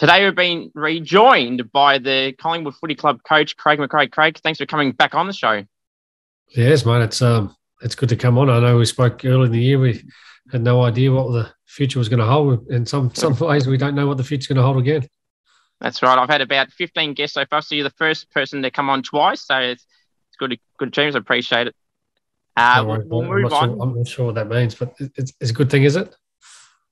Today we've been rejoined by the Collingwood Footy Club coach, Craig McRae. Craig, thanks for coming back on the show. Yes, mate. It's good to come on. I know we spoke early in the year. We had no idea what the future was going to hold. In some ways, we don't know what the future's going to hold again. That's right. I've had about 15 guests so far, so you're the first person to come on twice. So it's good achievements. I appreciate it. We'll move on. I'm not sure what that means, but it's a good thing, is it?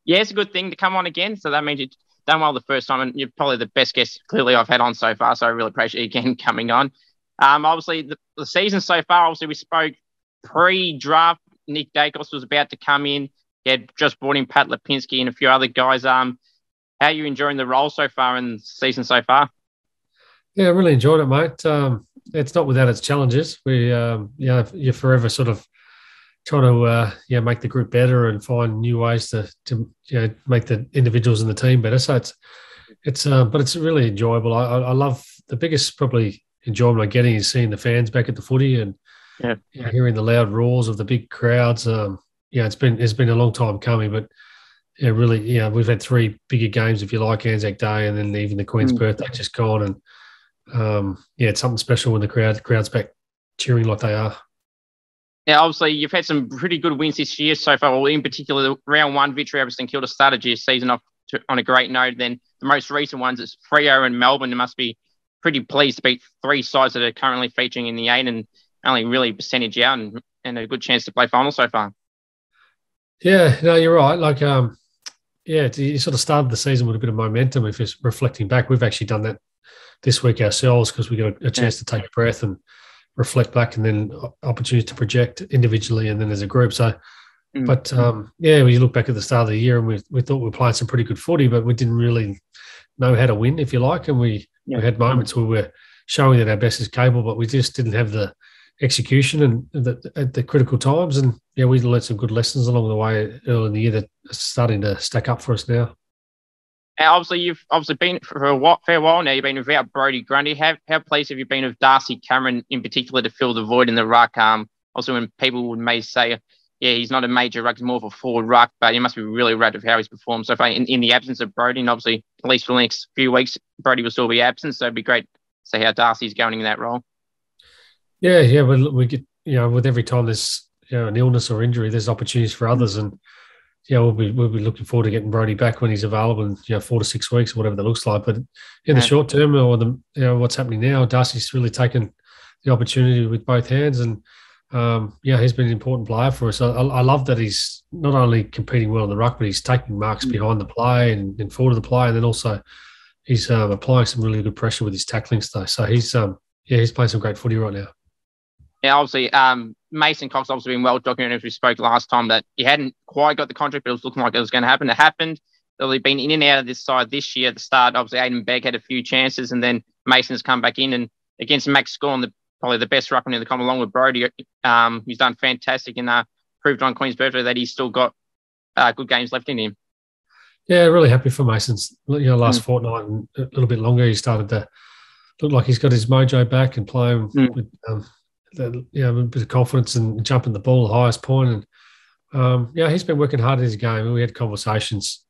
Yeah, it's a good thing to come on again. So that means you've done well the first time, and you're probably the best guest clearly I've had on so far. So I really appreciate you again coming on. Obviously, the season so far, obviously we spoke pre-draft. Nick Dacos was about to come in. He had just brought in Pat Lipinski and a few other guys. How are you enjoying the role so far in the season so far? Yeah, I really enjoyed it, mate. It's not without its challenges. You're forever sort of trying to make the group better and find new ways to make the individuals in the team better. So but it's really enjoyable. I love the biggest probably enjoyment I'm getting is seeing the fans back at the footy and hearing the loud roars of the big crowds. It's been a long time coming, but we've had three bigger games, if you like, Anzac Day and then even the Queen's birthday just gone. And it's something special when the crowd's back cheering like they are. Yeah, obviously you've had some pretty good wins this year so far. Well, in particular, the round one victory over St Kilda started your season off on a great note. Then the most recent ones is Freo and Melbourne. You must be pretty pleased to beat three sides that are currently featuring in the 8 and only really percentage out and a good chance to play final so far. Yeah, no, you're right. Like, you sort of started the season with a bit of momentum. If it's reflecting back, we've actually done that this week ourselves because we got a chance to take a breath and reflect back, and then opportunities to project individually and then as a group. So, but when you look back at the start of the year, and we thought we were playing some pretty good footy, but we didn't really know how to win, if you like, and we had moments where we're showing that our best is capable, but we just didn't have the execution and at the critical times. And we learned some good lessons along the way early in the year that are starting to stack up for us now. And obviously, you've been for a fair while now. You've been without Brodie Grundy. How pleased have you been with Darcy Cameron in particular to fill the void in the ruck? Also, when people may say, he's not a major ruck, he's more of a forward ruck, but he must be really proud of how he's performed so far in the absence of Brodie. And obviously, at least for the next few weeks, Brodie will still be absent. So it'd be great to see how Darcy's going in that role. Yeah. We get, with every time there's an illness or injury, there's opportunities for others, and we'll be looking forward to getting Brodie back when he's available in 4 to 6 weeks or whatever that looks like. But in the short term, or what's happening now, Darcy's really taken the opportunity with both hands, and he's been an important player for us. I love that he's not only competing well in the ruck, but he's taking marks behind the play and forward of the play, and then also he's applying some really good pressure with his tackling stuff. So he's playing some great footy right now. Yeah, obviously, Mason Cox obviously been well documented as we spoke last time that he hadn't quite got the contract, but it was looking like it was going to happen. It happened. They've been in and out of this side this year at the start. Obviously, Aiden Begg had a few chances, and then Mason's come back in. And against Max Scorn, probably the best ruckman in the comp, along with Brodie, who's done fantastic and proved on Queen's birthday that he's still got good games left in him. Yeah, really happy for Mason's. Last fortnight and a little bit longer, he started to look like he's got his mojo back and playing with a bit of confidence and jumping the ball at the highest point. And he's been working hard at his game. We had conversations,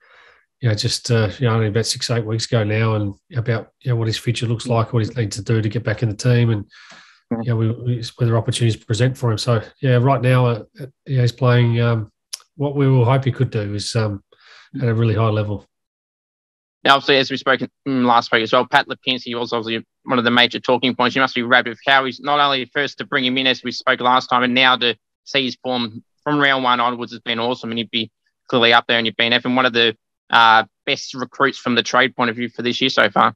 only about 6-8 weeks ago now, and about what his future looks like, what he needs to do to get back in the team, and whether opportunities present for him. So right now he's playing what we will hope he could do is at a really high level. Now, obviously, as we spoke last week as well, Pat Lipinski was obviously one of the major talking points. You must be rapt with how he's not only first to bring him in, as we spoke last time, and now to see his form from round one onwards has been awesome. And he'd be clearly up there, and you've been having one of the best recruits from the trade point of view for this year so far.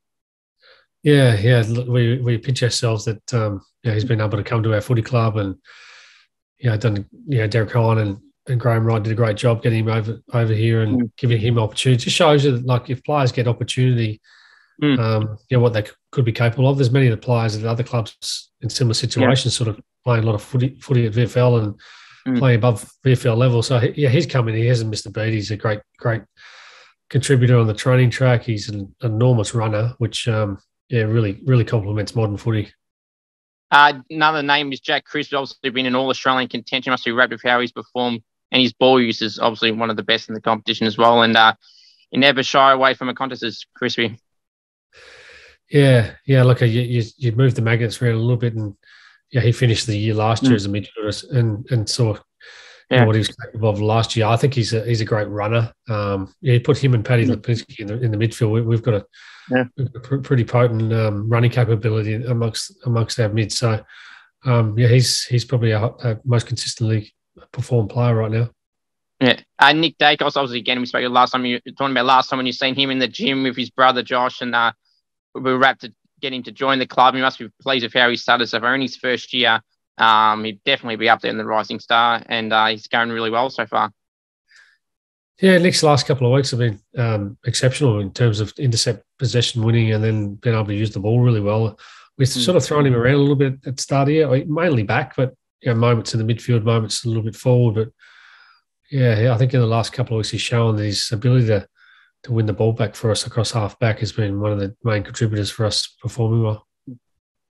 Yeah. We pitch ourselves that he's been able to come to our footy club, and Derek Hine and Graham Wright did a great job getting him over here and giving him opportunity. It just shows you that, like, if players get opportunity, what they could be capable of. There's many of the players at other clubs in similar situations sort of playing a lot of footy at VFL and playing above VFL level. So, he's coming. He hasn't missed a beat. He's a great contributor on the training track. He's an enormous runner, which, really, really complements modern footy. Another name is Jack Crisp, who's obviously been an All-Australian contention. Must be rapt with how he's performed. And his ball use is obviously one of the best in the competition as well. And he never shy away from a contest as Crispy. Yeah. Look, you moved the magnets around a little bit, and he finished the year last year as a midfielder, and saw what he was capable of last year. I think he's a great runner. You put him and Paddy Lipinski in the midfield. We've got a pretty potent running capability amongst our mids. So he's probably a most consistently performed player right now. Yeah, Nick Dacos, obviously, again, we spoke last time. You were talking about last time when you seen him in the gym with his brother Josh, and we were wrapped to get him to join the club. He must be pleased with how he started. So for only his first year, he'd definitely be up there in the rising star, and he's going really well so far. Yeah, Nick's last couple of weeks have been exceptional in terms of intercept, possession, winning, and then being able to use the ball really well. We've sort of thrown him around a little bit at the start of the year, mainly back, but moments in the midfield, moments a little bit forward. But I think in the last couple of weeks he's shown that his ability to win the ball back for us across half back has been one of the main contributors for us performing well.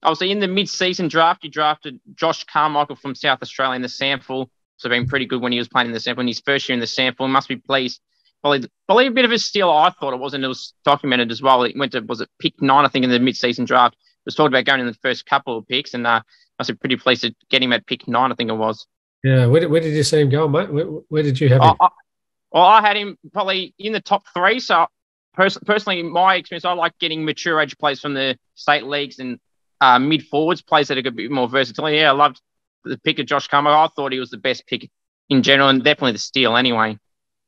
Obviously, in the mid-season draft, you drafted Josh Carmichael from South Australia in the sample. So been pretty good when he was playing in the sample. In his first year in the sample, must be pleased. Probably a bit of a steal, I thought it was, and it was documented as well. It went to, was it pick 9, I think, in the mid-season draft. It was talked about going in the first couple of picks, and must be pretty pleased to get him at pick 9, I think it was. Yeah, where did you see him go, mate? Where did you have him? I had him probably in the top 3. So personally, my experience, I like getting mature age players from the state leagues and mid forwards, players that are a bit more versatility. Yeah, I loved the pick of Josh Carmichael. I thought he was the best pick in general, and definitely the steal anyway.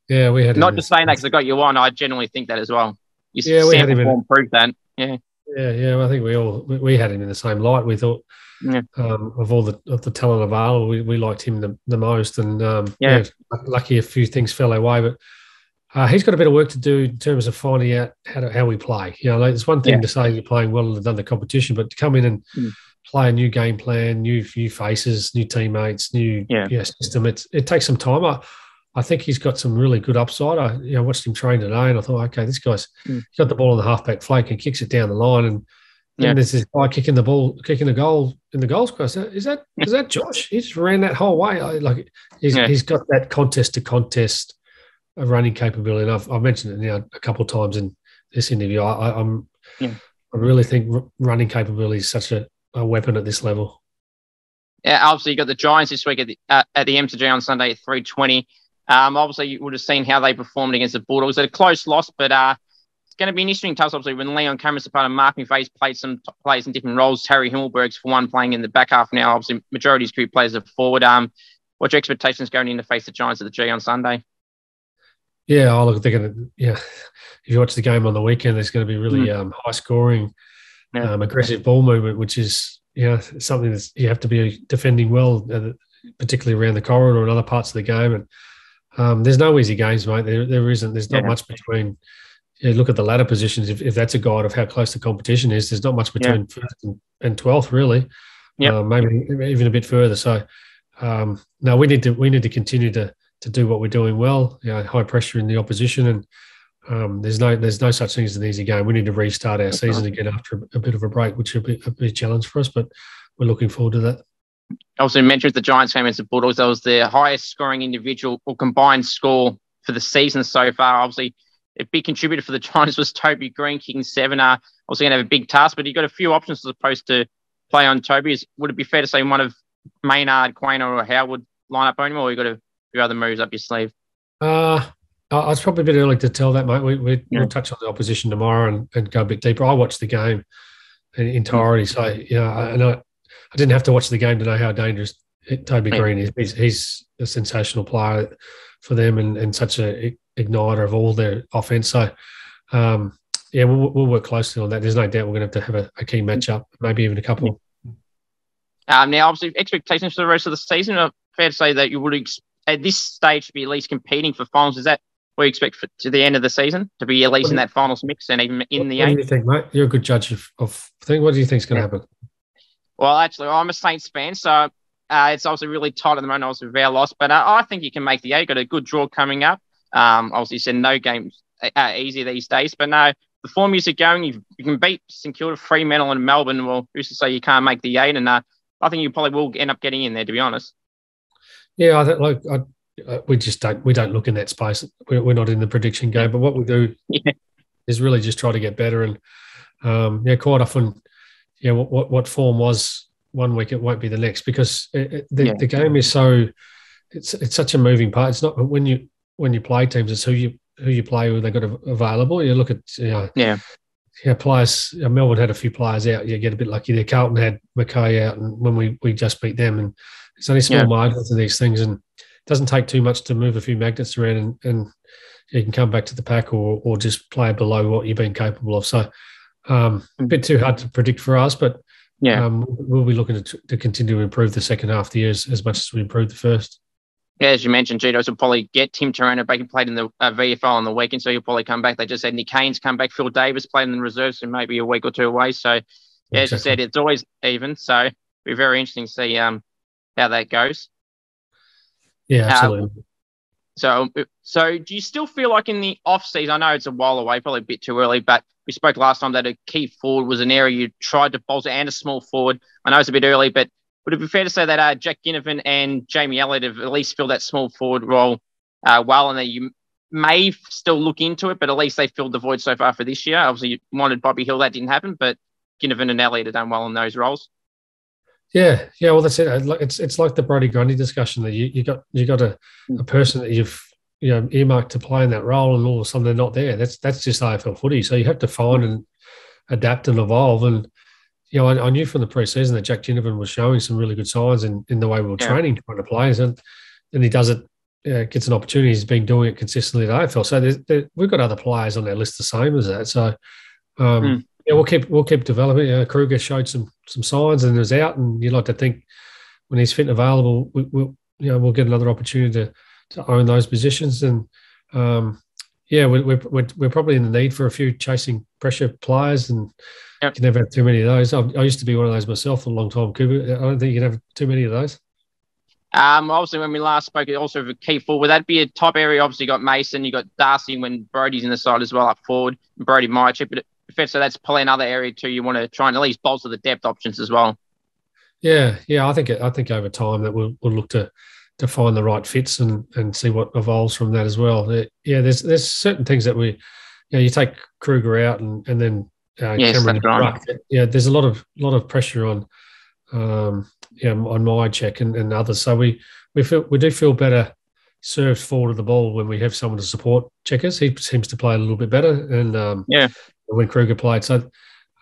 Yeah, we had not just saying that because I got you on. I generally think that as well. We had him in proof that. Yeah. I think we had him in the same light. We thought of all the talent available, we liked him the most, and lucky a few things fell our way, but he's got a bit of work to do in terms of finding out how we play. It's one thing to say you're playing well in the competition, but to come in and play a new game plan, new faces, new teammates, new system, it takes some time. I think he's got some really good upside. I watched him train today, and I thought, okay, this guy's got the ball on the halfback flank and kicks it down the line, and then there's this guy kicking the goal in the goals cross. Is that Josh? He just ran that whole way. He's got that contest to contest running capability. And I've mentioned it a couple of times in this interview. I really think running capability is such a weapon at this level. Yeah, obviously you got the Giants this week at the MCG on Sunday at 3:20. Obviously, you would have seen how they performed against the Bulldogs. At a close loss, but it's going to be an interesting task, obviously, when Leon Cameron's a part of Mark McVeigh's played some top players in different roles. Harry Himmelberg's, for one, playing in the back half now. Obviously, majority of his career players are forward. What's your expectations going in to face the Giants at the G on Sunday? Yeah, look, they're going to, if you watch the game on the weekend, there's going to be really high-scoring, aggressive ball movement, which is, something that you have to be defending well, particularly around the corridor and other parts of the game. And there's no easy games, mate. There isn't. There's not much between. Look at the ladder positions. If that's a guide of how close the competition is, there's not much between first and 12th, really. Maybe even a bit further. So, no, we need to continue to do what we're doing well. High pressure in the opposition, and there's no such thing as an easy game. We need to restart our season again after a bit of a break, which will be a big challenge for us. But we're looking forward to that. Also mentioned the Giants game against the Bulldogs. That was the highest scoring individual or combined score for the season so far. Obviously, a big contributor for the Giants was Toby Green kicking 7. Obviously, going to have a big task, but you've got a few options as opposed to play on Toby. Would it be fair to say one of Maynard, Quainer, or Howard line up on him, or you've got a few other moves up your sleeve? It's probably a bit early to tell that, mate. We'll touch on the opposition tomorrow and go a bit deeper. I watched the game in entirety, so I didn't have to watch the game to know how dangerous Toby Green is. He's a sensational player for them and such an igniter of all their offense. So, we'll work closely on that. There's no doubt we're going to have a key matchup, maybe even a couple. Now, obviously, expectations for the rest of the season are fair to say that you would, at this stage, be at least competing for finals. Is that what you expect to the end of the season, to be at least in that finals mix and even in the 8? What do you think, mate? You're a good judge of things. What do you think is going to happen? Well, actually, I'm a Saints fan, so it's obviously really tight at the moment, obviously, with our loss. But I think you can make the 8. Got a good draw coming up. Obviously, you said no games easy these days. But no, the form you're going, you can beat St Kilda, Fremantle and Melbourne. Well, who's to say you can't make the 8? And I think you probably will end up getting in there, to be honest. Yeah, I think we don't look in that space. We're not in the prediction game. But what we do is really just try to get better. And quite often, what form was one week, it won't be the next, because the game is so it's such a moving part. It's not when you play teams, it's who you play with. They got available. You look at players. Melbourne had a few players out. You get a bit lucky there. Carlton had McRae out, and when we just beat them, and it's only small margins of these things, and it doesn't take too much to move a few magnets around, and you can come back to the pack or just play below what you've been capable of. So a bit too hard to predict for us, but we'll be looking to continue to improve the second half of the year as much as we improved the first. Yeah, as you mentioned, Judos will probably get Tim Turner back. He played in the VFL on the weekend, so he'll probably come back. They just had Nick Haynes come back. Phil Davis played in the reserves, so maybe a week or two away. So, as you said, it's always even. So, it'll be very interesting to see how that goes. Yeah, absolutely. So do you still feel like in the off-season, I know it's a while away, probably a bit too early, but we spoke last time that a key forward was an area you tried to bolster, and a small forward. I know it's a bit early, but would it be fair to say that Jack Ginnivan and Jamie Elliott have at least filled that small forward role well, and that you may still look into it, but at least they filled the void so far for this year? Obviously, you wanted Bobby Hill, that didn't happen, but Ginnivan and Elliott have done well in those roles. Yeah. Well, that's it. It's like the Brodie Grundy discussion that you got a person that you've earmarked to play in that role, and all of a sudden they're not there. That's just AFL footy. So you have to find and adapt and evolve. And I knew from the preseason that Jack Ginnivan was showing some really good signs in the way we were training, trying to play. And then he does it, gets an opportunity. He's been doing it consistently at AFL. So we've got other players on our list the same as that. So. We'll keep developing. Kruger showed some signs and was out, and you'd like to think when he's fit and available, we'll get another opportunity to own those positions. And we're probably in the need for a few chasing pressure players, and you can never have too many of those. I used to be one of those myself for a long time, Cooper. I don't think you can have too many of those. Obviously, when we last spoke, also a key forward. Would that be a top area? Obviously, you got Mason, you got Darcy when Brodie's in the side as well up forward, Brodie Myerchip, but so that's probably another area too. You want to try and at least bolster the depth options as well. Yeah. I think over time that we'll look to find the right fits and see what evolves from that as well. There's certain things that you take Kruger out and then Cameron in ruck. There's a lot of pressure on Myerchip and others. So we do feel better served forward of the ball when we have someone to support Checkers. He seems to play a little bit better, and when Kruger played. So,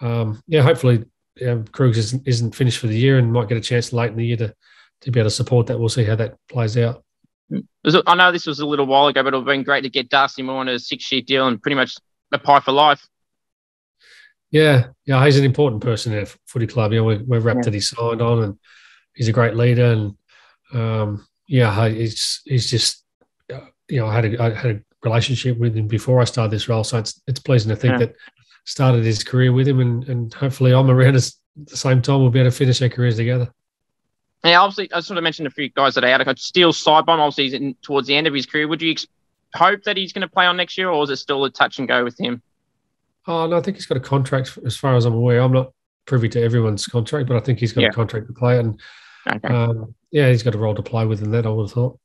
hopefully Kruger isn't finished for the year and might get a chance late in the year to be able to support that. We'll see how that plays out. I know this was a little while ago, but it would have been great to get Darcy Moore on a 6-year deal and pretty much a pie for life. Yeah, he's an important person in our footy club. We're wrapped that he's signed on, and he's a great leader. And he's just I had a relationship with him before I started this role, so it's pleasing to think that started his career with him, and hopefully I'm around at the same time. We'll be able to finish our careers together. Yeah, obviously, I sort of mentioned a few guys that are out. Steele Sidebomb, obviously, he's towards the end of his career. Would you hope that he's going to play on next year, or is it still a touch and go with him? Oh, no, I think he's got a contract as far as I'm aware. I'm not privy to everyone's contract, but I think he's got a contract to play. And he's got a role to play within that, I would have thought.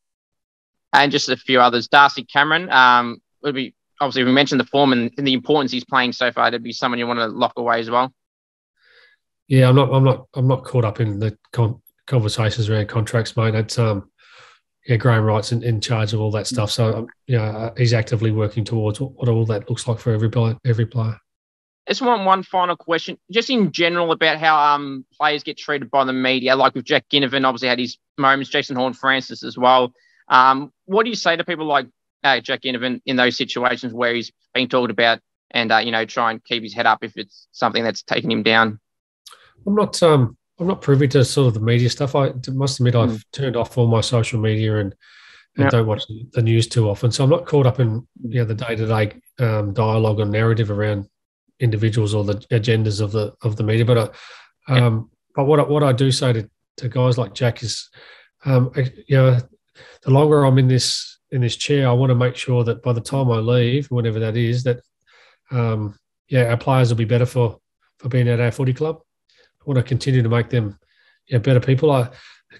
And just a few others. Darcy Cameron would be, obviously, we mentioned the form and the importance he's playing so far. To be someone you want to lock away as well. Yeah, I'm not caught up in the conversations around contracts, mate. It's Graham Wright's in charge of all that stuff. So he's actively working towards what all that looks like for every player. Just one final question, just in general about how players get treated by the media, like with Jack Ginnivan, obviously had his moments, Jason Horne-Francis as well. What do you say to people like Jack Ginnivan in those situations where he's being talked about and, try and keep his head up if it's something that's taking him down? I'm not privy to sort of the media stuff. I must admit I've turned off all my social media and don't watch the news too often. So I'm not caught up in the day-to-day dialogue or narrative around individuals or the agendas of the media. But what I do say to guys like Jack is, the longer I'm in this chair, I want to make sure that by the time I leave, whenever that is, that our players will be better for being at our footy club. I want to continue to make them better people.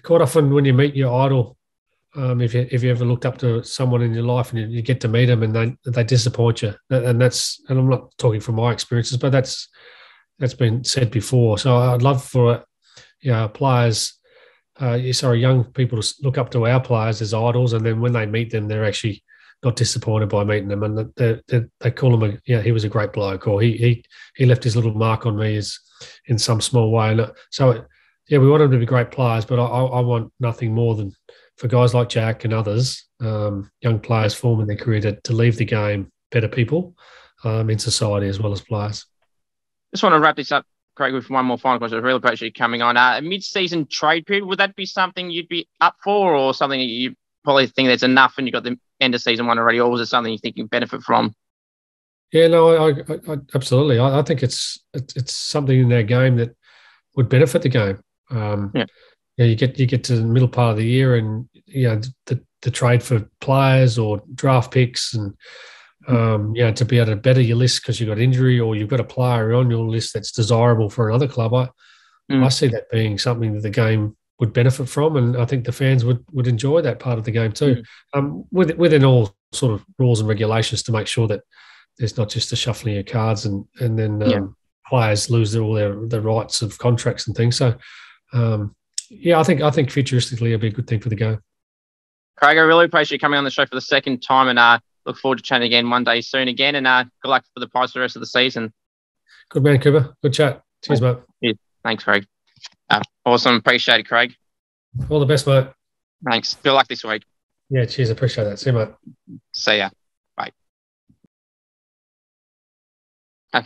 Quite often when you meet your idol, if you ever looked up to someone in your life and you get to meet them and they disappoint you, and I'm not talking from my experiences, but that's that's been said before. So I'd love for players, young people to look up to our players as idols, and then when they meet them, they're actually not disappointed by meeting them, and they call him he was a great bloke, or he left his little mark on me as in some small way. And so we want them to be great players, but I want nothing more than for guys like Jack and others, young players forming their career to leave the game better people in society as well as players. Just want to wrap this up, Craig, with one more final question. I really appreciate you coming on. A mid-season trade period, would that be something you'd be up for, or something you probably think that's enough and you've got the end of season one already, or was it something you think you benefit from? Yeah, no, I absolutely. I think it's something in their game that would benefit the game. You get to the middle part of the year, and the trade for players or draft picks, and to be able to better your list because you've got injury or you've got a player on your list that's desirable for another club. I see that being something that the game would benefit from, and I think the fans would enjoy that part of the game too, within all sort of rules and regulations to make sure that there's not just a shuffling of cards and then players lose all their rights of contracts and things. So, I think futuristically it'll be a good thing for the game. Craig, I really appreciate you coming on the show for the second time, and look forward to chatting again one day soon again, and good luck for the Pies for the rest of the season. Good man, Cooper. Good chat. Cheers, mate. Yeah. Thanks, Craig. Awesome. Appreciate it, Craig. All the best, mate. Thanks. Good luck this week. Yeah, cheers. Appreciate that. See you, mate. See ya.